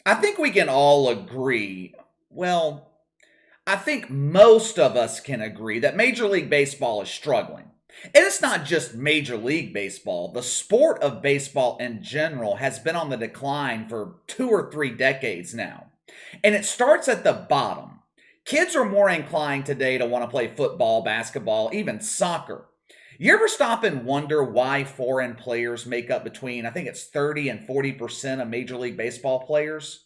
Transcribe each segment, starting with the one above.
I think we can all agree, well, I think most of us can agree that Major League Baseball is struggling. And it's not just Major League Baseball. The sport of baseball in general has been on the decline for 2 or 3 decades now. And it starts at the bottom. Kids are more inclined today to want to play football, basketball, even soccer. You ever stop and wonder why foreign players make up between, I think it's 30 and 40% of Major League Baseball players?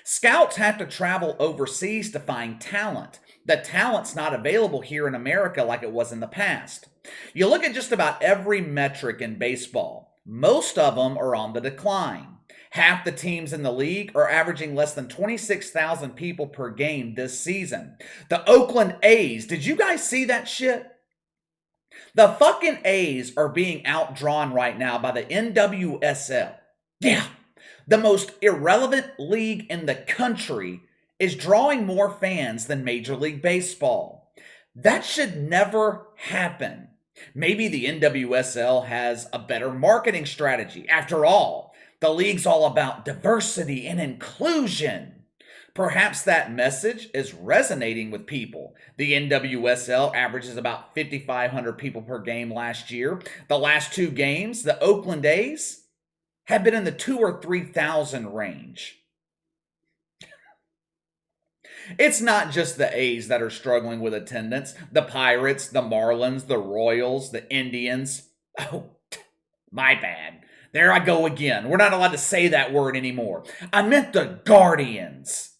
Scouts have to travel overseas to find talent. The talent's not available here in America like it was in the past. You look at just about every metric in baseball, most of them are on the decline. Half the teams in the league are averaging less than 26,000 people per game this season. The Oakland A's, did you guys see that shit? The fucking A's are being outdrawn right now by the NWSL. Yeah, the most irrelevant league in the country is drawing more fans than Major League Baseball. That should never happen. Maybe the NWSL has a better marketing strategy. After all, the league's all about diversity and inclusion. Perhaps that message is resonating with people. The NWSL averages about 5,500 people per game last year. The last 2 games, the Oakland A's, have been in the 2 or 3,000 range. It's not just the A's that are struggling with attendance. The Pirates, the Marlins, the Royals, the Indians. Oh, my bad. There I go again. We're not allowed to say that word anymore. I meant the Guardians.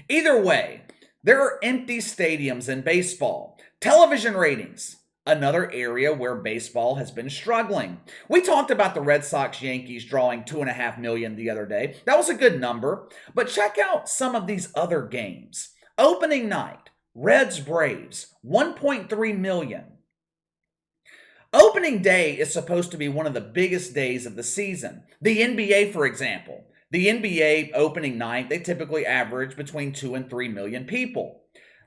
Either way, there are empty stadiums in baseball. Television ratings, another area where baseball has been struggling. We talked about the Red Sox Yankees drawing 2.5 million the other day. That was a good number. But check out some of these other games. Opening night, Reds Braves, 1.3 million. Opening day is supposed to be one of the biggest days of the season. The NBA, for example. The NBA opening night, they typically average between 2 and 3 million people.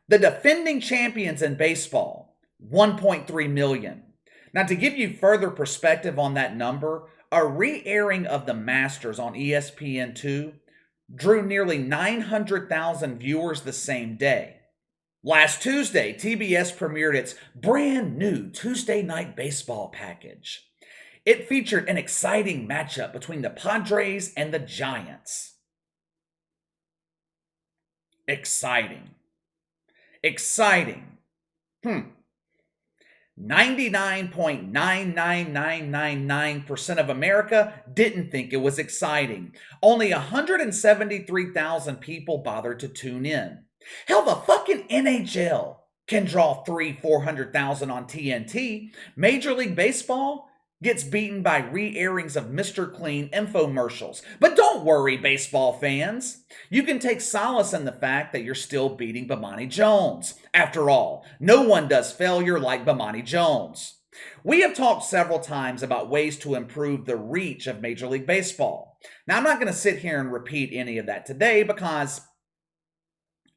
The defending champions in baseball, 1.3 million. Now, to give you further perspective on that number, a re-airing of the Masters on ESPN2 drew nearly 900,000 viewers the same day. Last Tuesday, TBS premiered its brand new Tuesday Night Baseball package. It featured an exciting matchup between the Padres and the Giants. Exciting. 99.99999% of America didn't think it was exciting. Only 173,000 people bothered to tune in. Hell, the fucking NHL can draw 300,000-400,000 on TNT. Major League Baseball gets beaten by re-airings of Mr. Clean infomercials. But don't worry, baseball fans. You can take solace in the fact that you're still beating Bomani Jones. After all, no one does failure like Bomani Jones. We have talked several times about ways to improve the reach of Major League Baseball. Now, I'm not going to sit here and repeat any of that today because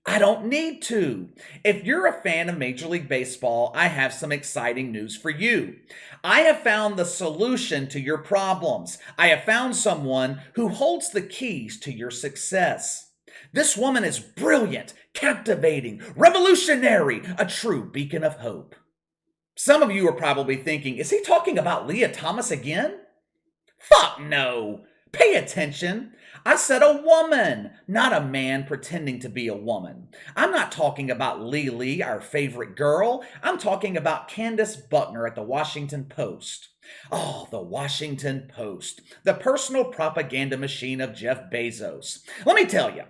I don't need to. If you're a fan of Major League Baseball, I have some exciting news for you. I have found the solution to your problems. I have found someone who holds the keys to your success. This woman is brilliant, captivating, revolutionary, a true beacon of hope. Some of you are probably thinking, is he talking about Leah Thomas again? Fuck no. Pay attention. I said a woman, not a man pretending to be a woman. I'm not talking about Lily, our favorite girl. I'm talking about Candace Buckner at the Washington Post. Oh, the Washington Post, the personal propaganda machine of Jeff Bezos. Let me tell you,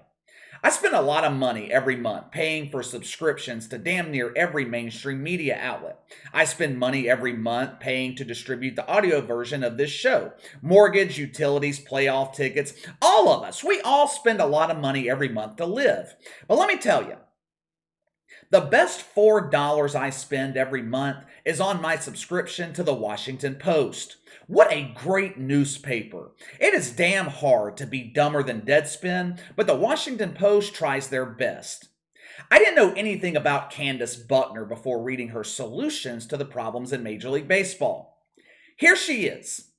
I spend a lot of money every month paying for subscriptions to damn near every mainstream media outlet. I spend money every month paying to distribute the audio version of this show. Mortgage, utilities, playoff tickets, all of us. We all spend a lot of money every month to live. But let me tell you, the best $4 I spend every month is on my subscription to the Washington Post. What a great newspaper. It is damn hard to be dumber than Deadspin, but the Washington Post tries their best. I didn't know anything about Candace Buckner before reading her solutions to the problems in Major League Baseball. Here she is.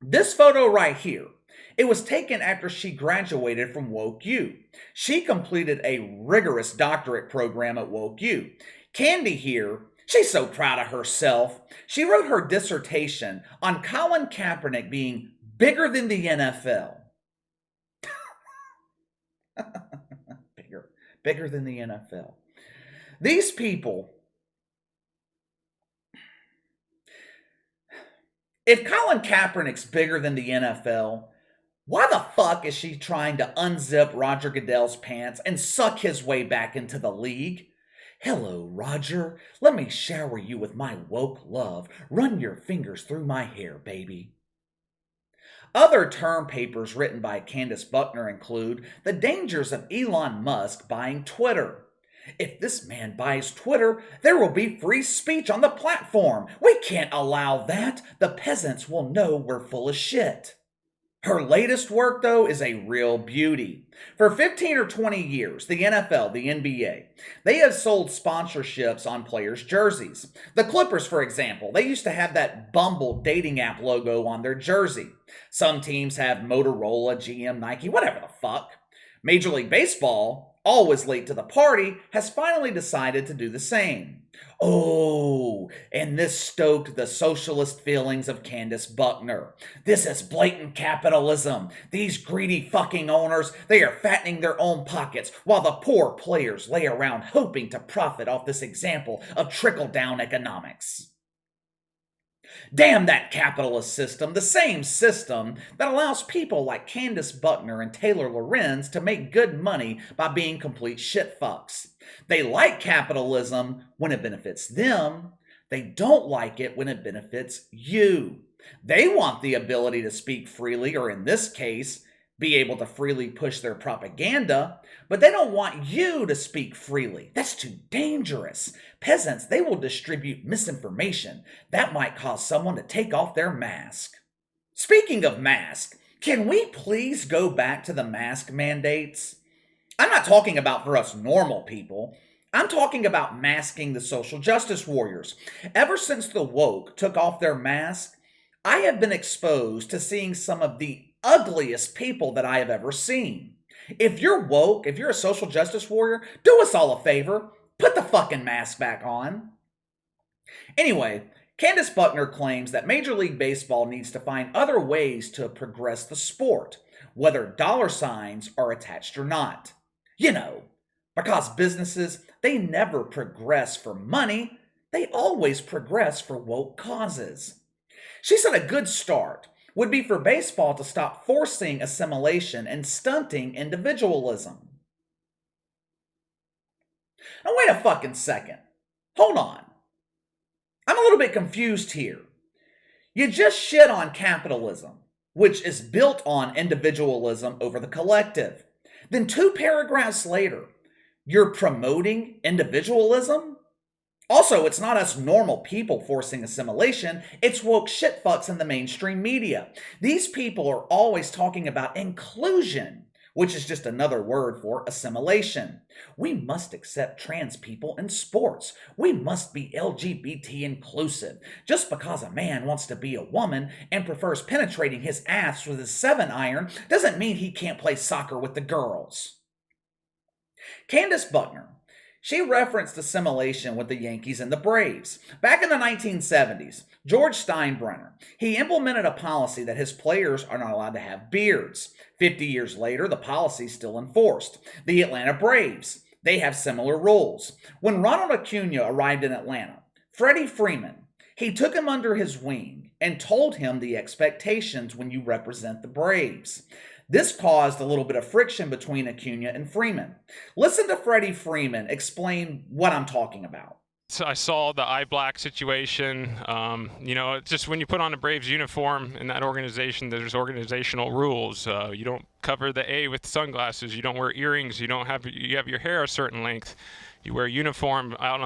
This photo right here It was taken after she graduated from Woke U. She completed a rigorous doctorate program at Woke U. Candy here, she's so proud of herself. She wrote her dissertation on Colin Kaepernick being bigger than the NFL. Bigger than the NFL. These people, if Colin Kaepernick's bigger than the NFL, why the fuck is she trying to unzip Roger Goodell's pants and suck his way back into the league? Hello, Roger. Let me shower you with my woke love. Run your fingers through my hair, baby. Other term papers written by Candace Buckner include the dangers of Elon Musk buying Twitter. If this man buys Twitter, there will be free speech on the platform. We can't allow that. The peasants will know we're full of shit. Her latest work, though, is a real beauty. For 15 or 20 years, the NFL, the NBA, they have sold sponsorships on players' jerseys. The Clippers, for example, they used to have that Bumble dating app logo on their jersey. Some teams have Motorola, GM, Nike, whatever the fuck. Major League Baseball, always late to the party, has finally decided to do the same. Oh, and this stoked the socialist feelings of Candace Buckner. This is blatant capitalism. These greedy fucking owners, they are fattening their own pockets while the poor players lay around hoping to profit off this example of trickle-down economics. Damn that capitalist system, the same system that allows people like Candace Buckner and Taylor Lorenz to make good money by being complete shitfucks. They like capitalism when it benefits them. They don't like it when it benefits you. They want the ability to speak freely, or in this case, be able to freely push their propaganda, but they don't want you to speak freely. That's too dangerous. Peasants, they will distribute misinformation. That might cause someone to take off their mask. Speaking of mask, can we please go back to the mask mandates? I'm not talking about for us normal people. I'm talking about masking the social justice warriors. Ever since the woke took off their mask, I have been exposed to seeing some of the ugliest people that I have ever seen. If you're woke, if you're a social justice warrior, do us all a favor. Put the fucking mask back on. Anyway, Candace Buckner claims that Major League Baseball needs to find other ways to progress the sport, whether dollar signs are attached or not. You know, because businesses, they never progress for money. They always progress for woke causes. She said a good start would be for baseball to stop forcing assimilation and stunting individualism. Now wait a fucking second. Hold on. I'm a little bit confused here. You just shit on capitalism, which is built on individualism over the collective. Then 2 paragraphs later, you're promoting individualism? Also, it's not us normal people forcing assimilation, it's woke shitfucks in the mainstream media. These people are always talking about inclusion, which is just another word for assimilation. We must accept trans people in sports. We must be LGBT inclusive. Just because a man wants to be a woman and prefers penetrating his ass with his 7-iron doesn't mean he can't play soccer with the girls. Candace Buckner, she referenced assimilation with the Yankees and the Braves. Back in the 1970s, George Steinbrenner, he implemented a policy that his players are not allowed to have beards. 50 years later, the policy is still enforced. The Atlanta Braves, they have similar rules. When Ronald Acuna arrived in Atlanta, Freddie Freeman, he took him under his wing and told him the expectations when you represent the Braves. This caused a little bit of friction between Acuna and Freeman. Listen to Freddie Freeman explain what I'm talking about. So I saw the eye black situation. It's just when you put on a Braves uniform in that organization, there's organizational rules. You don't cover the A with sunglasses. You don't wear earrings. You have your hair a certain length. You wear a uniform out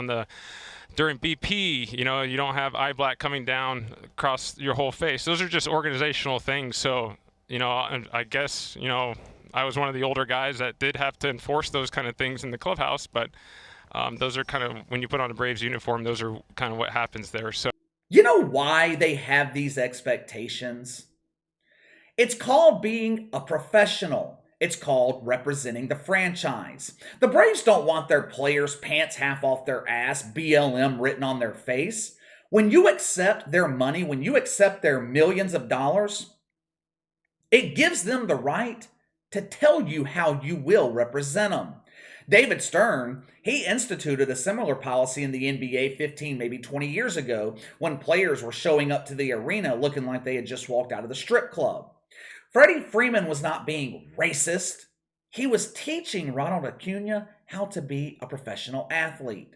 during BP. You don't have eye black coming down across your whole face. Those are just organizational things. So, I guess, I was one of the older guys that did have to enforce those kind of things in the clubhouse, but those are kind of, when you put on a Braves uniform, those are kind of what happens there. So, you know why they have these expectations? It's called being a professional. It's called representing the franchise. The Braves don't want their players' pants half off their ass, BLM written on their face. When you accept their money, when you accept their millions of dollars, it gives them the right to tell you how you will represent them. David Stern, he instituted a similar policy in the NBA 15, maybe 20 years ago when players were showing up to the arena looking like they had just walked out of the strip club. Freddie Freeman was not being racist. He was teaching Ronald Acuna how to be a professional athlete.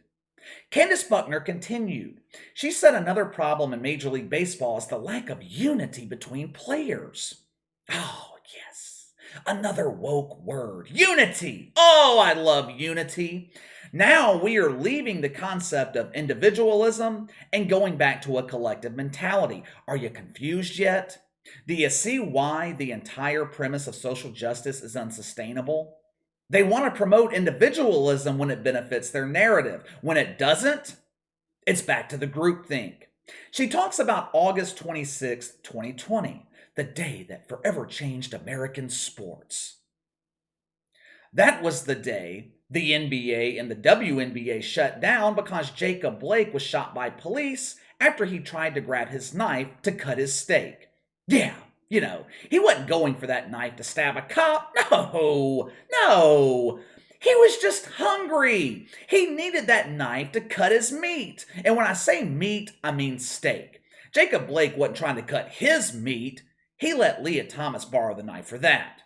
Candace Buckner continued. She said another problem in Major League Baseball is the lack of unity between players. Oh, yes. Another woke word. Unity. Oh, I love unity. Now we are leaving the concept of individualism and going back to a collective mentality. Are you confused yet? Do you see why the entire premise of social justice is unsustainable? They want to promote individualism when it benefits their narrative. When it doesn't, it's back to the groupthink. She talks about August 26, 2020, the day that forever changed American sports. That was the day the NBA and the WNBA shut down because Jacob Blake was shot by police after he tried to grab his knife to cut his steak. Yeah, he wasn't going for that knife to stab a cop. No. He was just hungry. He needed that knife to cut his meat. And when I say meat, I mean steak. Jacob Blake wasn't trying to cut his meat. He let Leah Thomas borrow the knife for that.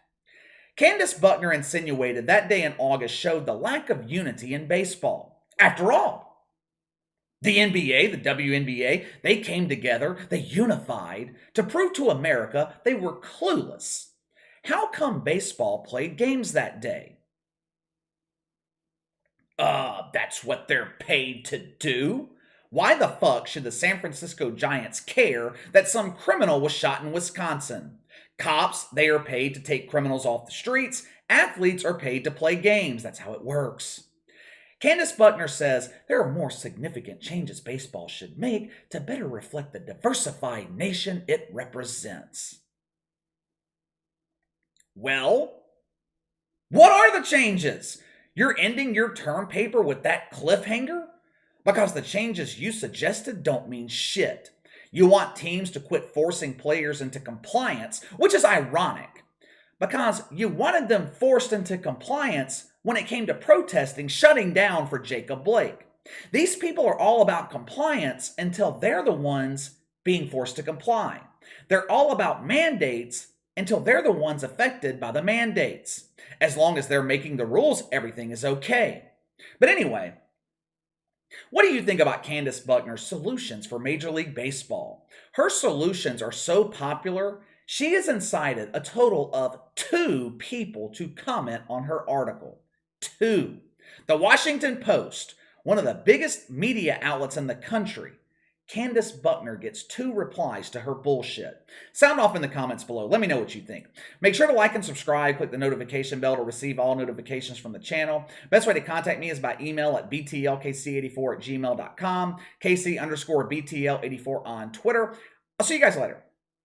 Candace Buckner insinuated that day in August showed the lack of unity in baseball. After all, the NBA, the WNBA, they came together, they unified to prove to America they were clueless. How come baseball played games that day? That's what they're paid to do. Why the fuck should the San Francisco Giants care that some criminal was shot in Wisconsin? Cops, they are paid to take criminals off the streets. Athletes are paid to play games. That's how it works. Candace Buckner says there are more significant changes baseball should make to better reflect the diversified nation it represents. Well, what are the changes? You're ending your term paper with that cliffhanger? Because the changes you suggested don't mean shit. You want teams to quit forcing players into compliance, which is ironic, because you wanted them forced into compliance when it came to protesting, shutting down for Jacob Blake. These people are all about compliance until they're the ones being forced to comply. They're all about mandates until they're the ones affected by the mandates. As long as they're making the rules, everything is okay. But anyway, what do you think about Candace Buckner's solutions for Major League Baseball? Her solutions are so popular, she has incited a total of 2 people to comment on her article. 2. The Washington Post, one of the biggest media outlets in the country. Candace Buckner gets 2 replies to her bullshit. Sound off in the comments below. Let me know what you think. Make sure to like and subscribe. Click the notification bell to receive all notifications from the channel. Best way to contact me is by email at btlkc84@gmail.com, KC_BTL84 on Twitter. I'll see you guys later.